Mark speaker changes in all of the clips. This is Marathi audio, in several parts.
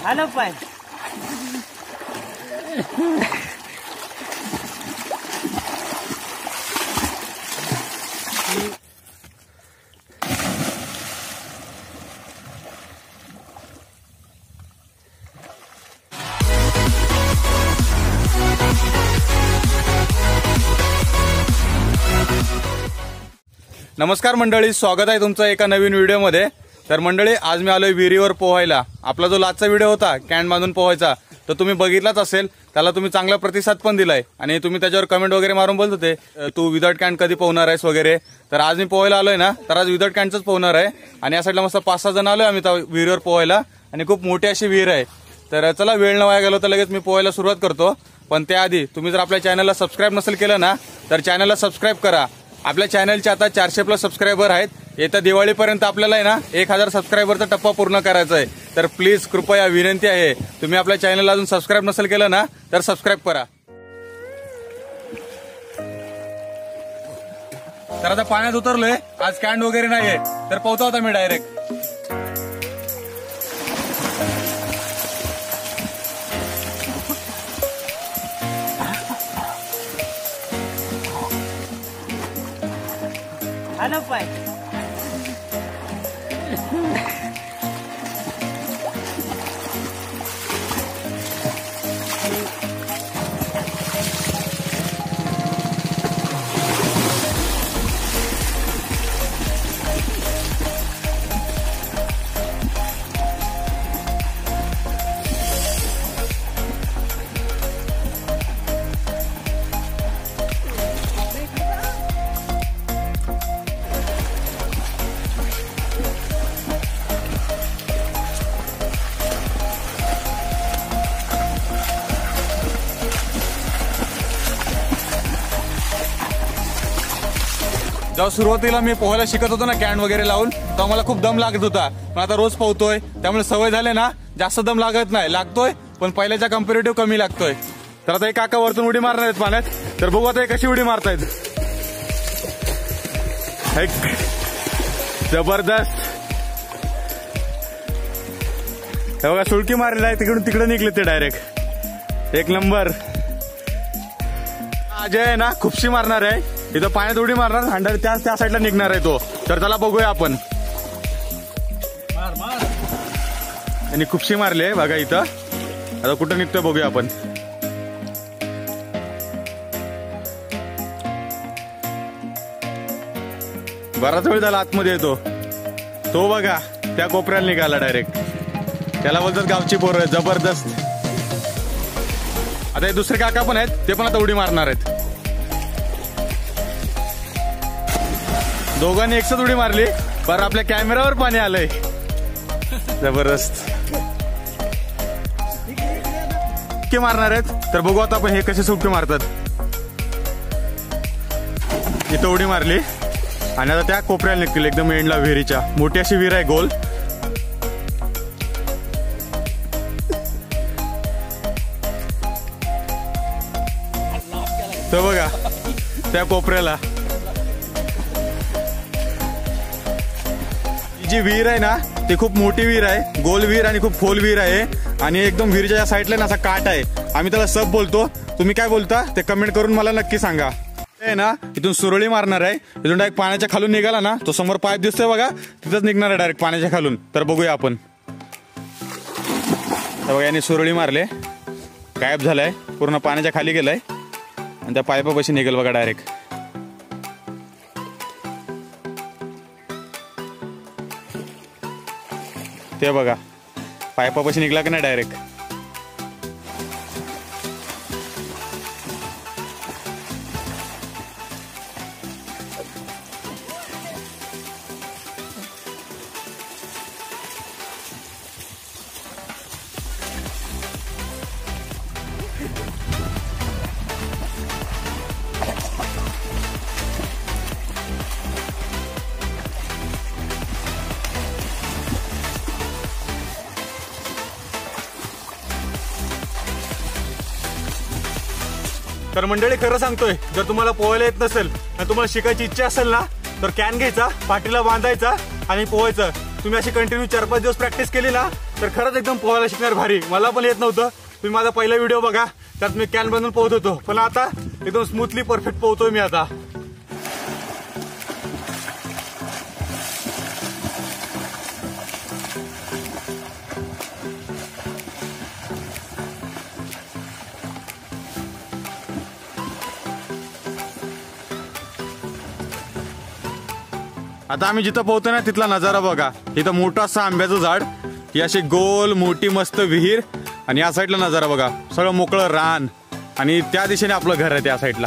Speaker 1: हॅलो पाय
Speaker 2: नमस्कार मंडळी, स्वागत आहे तुमचं एका नवीन व्हिडिओमध्ये। तर मंडळी, आज मी आलोय विहिरीवर पोहायला। आपला जो लास्टचा व्हिडिओ होता कॅन बांधून पोहायचा, तो तुम्ही बघितलाच असेल। त्याला तुम्ही चांगला प्रतिसाद पण दिलाय आणि तुम्ही त्याच्यावर कमेंट वगैरे मारून बोलत होते तू विदाउट कॅन कधी पोहणार आहेस वगैरे। तर आज मी पोहायला आलोय ना, तर आज विदाउट कॅनच पोहणार आहे। आणि या साईडला मस्त 5-6 जण आलोय आम्ही विहिरीवर पोहायला आणि खूप मोठी अशी विहीर आहे। तर चला, वेळ न वाया गेलो तर लगेच मी पोहायला सुरुवात करतो। पण त्याआधी तुम्ही जर आपल्या चॅनलला सबस्क्राईब नसेल केलं ना, तर चॅनलला सबस्क्राईब करा। आपल्या चॅनलचे आता 400+ सबस्क्रायबर आहेत। येत्या दिवाळीपर्यंत आपल्याला आहे ना 1000 सबस्क्रायबरचा टप्पा पूर्ण करायचा आहे। तर प्लीज कृपया विनंती आहे, तुम्ही आपल्या चॅनलला अजून सबस्क्राईब नसेल केलं ना, तर सबस्क्राईब करा। तर आता पाण्यात उतरलोय, आज कॅन वगैरे नाहीये, तर पोहतो आता मी डायरेक्ट।
Speaker 1: हॅलो पाय
Speaker 2: जेव्हा सुरुवातीला मी पोहायला शिकत होतो ना कॅन वगैरे लावून, तेव्हा मला खूप दम लागत होता। पण आता रोज पोहतोय, त्यामुळे सवय झाली ना, जास्त दम लागत नाही। लागतोय पण पहिल्याच्या कम्पॅरेटिव्ह कमी लागतोय। तर आता एक काका वरतून उडी मारणार आहेत पाण्यात, तर बघू आता कशी उडी मारतायत। जबरदस्त, हे बघा सुळकी मारलेला आहे, तिकडून तिकडे निघले ते डायरेक्ट। एक नंबर। अजय आहे ना खुपशी मारणार आहे, इथं पाण्यात उडी मारणार, हंडर त्या साईडला निघणार आहे तो। तर त्याला बघूया आपण। आणि खुपशी मारली आहे बघा इथं, आता कुठं निघतोय बघूया आपण। बराच वेळ झाला आतमध्ये येतो तो, बघा त्या कोपऱ्याला निघाला डायरेक्ट। त्याला बोलतात गावची पोरं, जबरदस्त। आता हे दुसरे काका पण आहेत, ते पण आता उडी मारणार आहेत। दोघांनी एकसाथ उडी मारली, पर आपल्या कॅमेरावर पाणी आलंय। जबरदस्त सुटकी मारणार आहेत, तर बघू आता आपण हे कसे सुटकी मारतात। इथं उडी मारली आणि आता त्या कोपऱ्याला निघतील एकदम एंडला विहिरीच्या। मोठी अशी विहीर आहे गोल। तर बघा त्या कोपऱ्याला जी विहीर आहे ना, ती खूप मोठी विहीर आहे, गोल विहीर आणि खूप खोल विहीर आहे। आणि एकदम विहिरीच्या साईडला ना असा काट आहे, आम्ही त्याला सब बोलतो। तुम्ही काय बोलता ते कमेंट करून मला नक्की सांगा। आहे ना, इथून सुरळी मारणार आहे, इथून डायरेक्ट पाण्याच्या खालून निघाला ना, तो समोर पाईप दिसतोय बघा, तिथंच निघणार आहे डायरेक्ट पाण्याच्या खालून। तर बघूया आपण। तर बघा याने सुरळी मारले, गायब झालाय, पूर्ण पाण्याच्या खाली गेलाय आणि त्या पाईपापाशी निघेल बघा डायरेक्ट। ते बघा पाईपापाशी निघला की नाही डायरेक्ट। तर मंडळी खरं सांगतोय, जर तुम्हाला पोहायला येत नसेल आणि तुम्हाला शिकायची इच्छा असेल ना, तर कॅन घ्यायचा, पाठीला बांधायचा आणि पोहायचं। तुम्ही अशी कंटिन्यू 4-5 दिवस प्रॅक्टिस केली ना तर खरंच एकदम पोहायला शिकणार भारी. मला पण येत नव्हतं. तुम्ही माझा पहिला व्हिडिओ बघा, त्यात मी कॅन बांधून पोहत होतो, पण आता एकदम स्मूथली परफेक्ट पोहतोय मी आता. आता आम्ही जिथं पोहतो ना तिथला नजारा बघा. इथं मोठं असं आंब्याचं झाड, ही अशी गोल मोठी मस्त विहीर, आणि या साईडला नजारा बघा, सगळं मोकळं रान, आणि त्या दिशेने आपलं घर आहे त्या साईडला.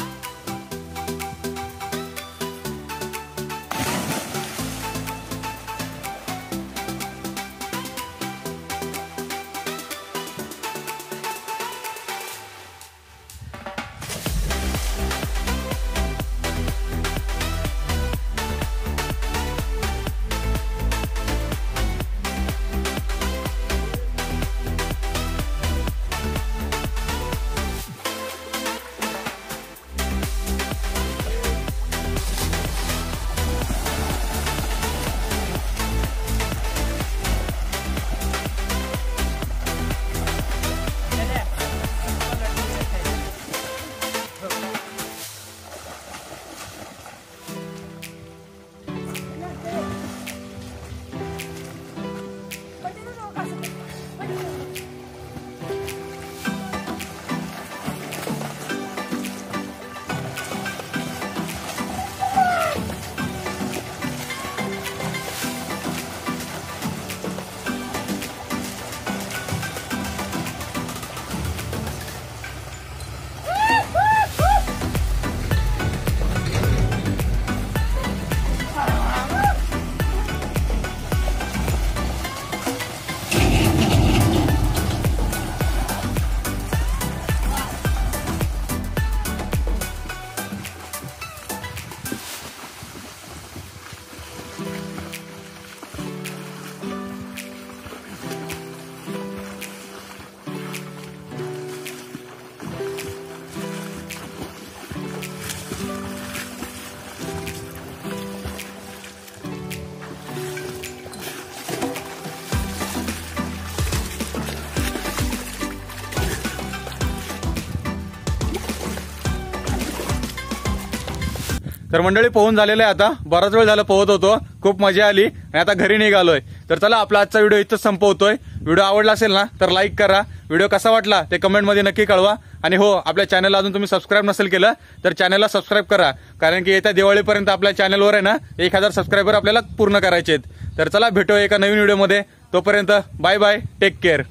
Speaker 2: तर मंडळी पोहून झालेलं आहे. आता बराच वेळ झाला पोहत होतो, खूप मजा आली, आणि आता घरी निघालोय. तर चला आपला आजचा व्हिडिओ इथंच संपवतोय. व्हिडिओ आवडला असेल ना तर लाईक करा, व्हिडिओ कसा वाटला ते कमेंटमध्ये नक्की कळवा, आणि हो, आपल्या चॅनलला अजून तुम्ही सबस्क्राईब नसेल केलं तर चॅनलला सबस्क्राईब करा, कारण की येत्या दिवाळीपर्यंत आपल्या चॅनलवर आहे ना 1000 सबस्क्रायबर आपल्याला पूर्ण करायचे आहेत. तर चला भेटूया एका नवीन व्हिडिओमध्ये. तोपर्यंत बाय बाय, टेक केअर.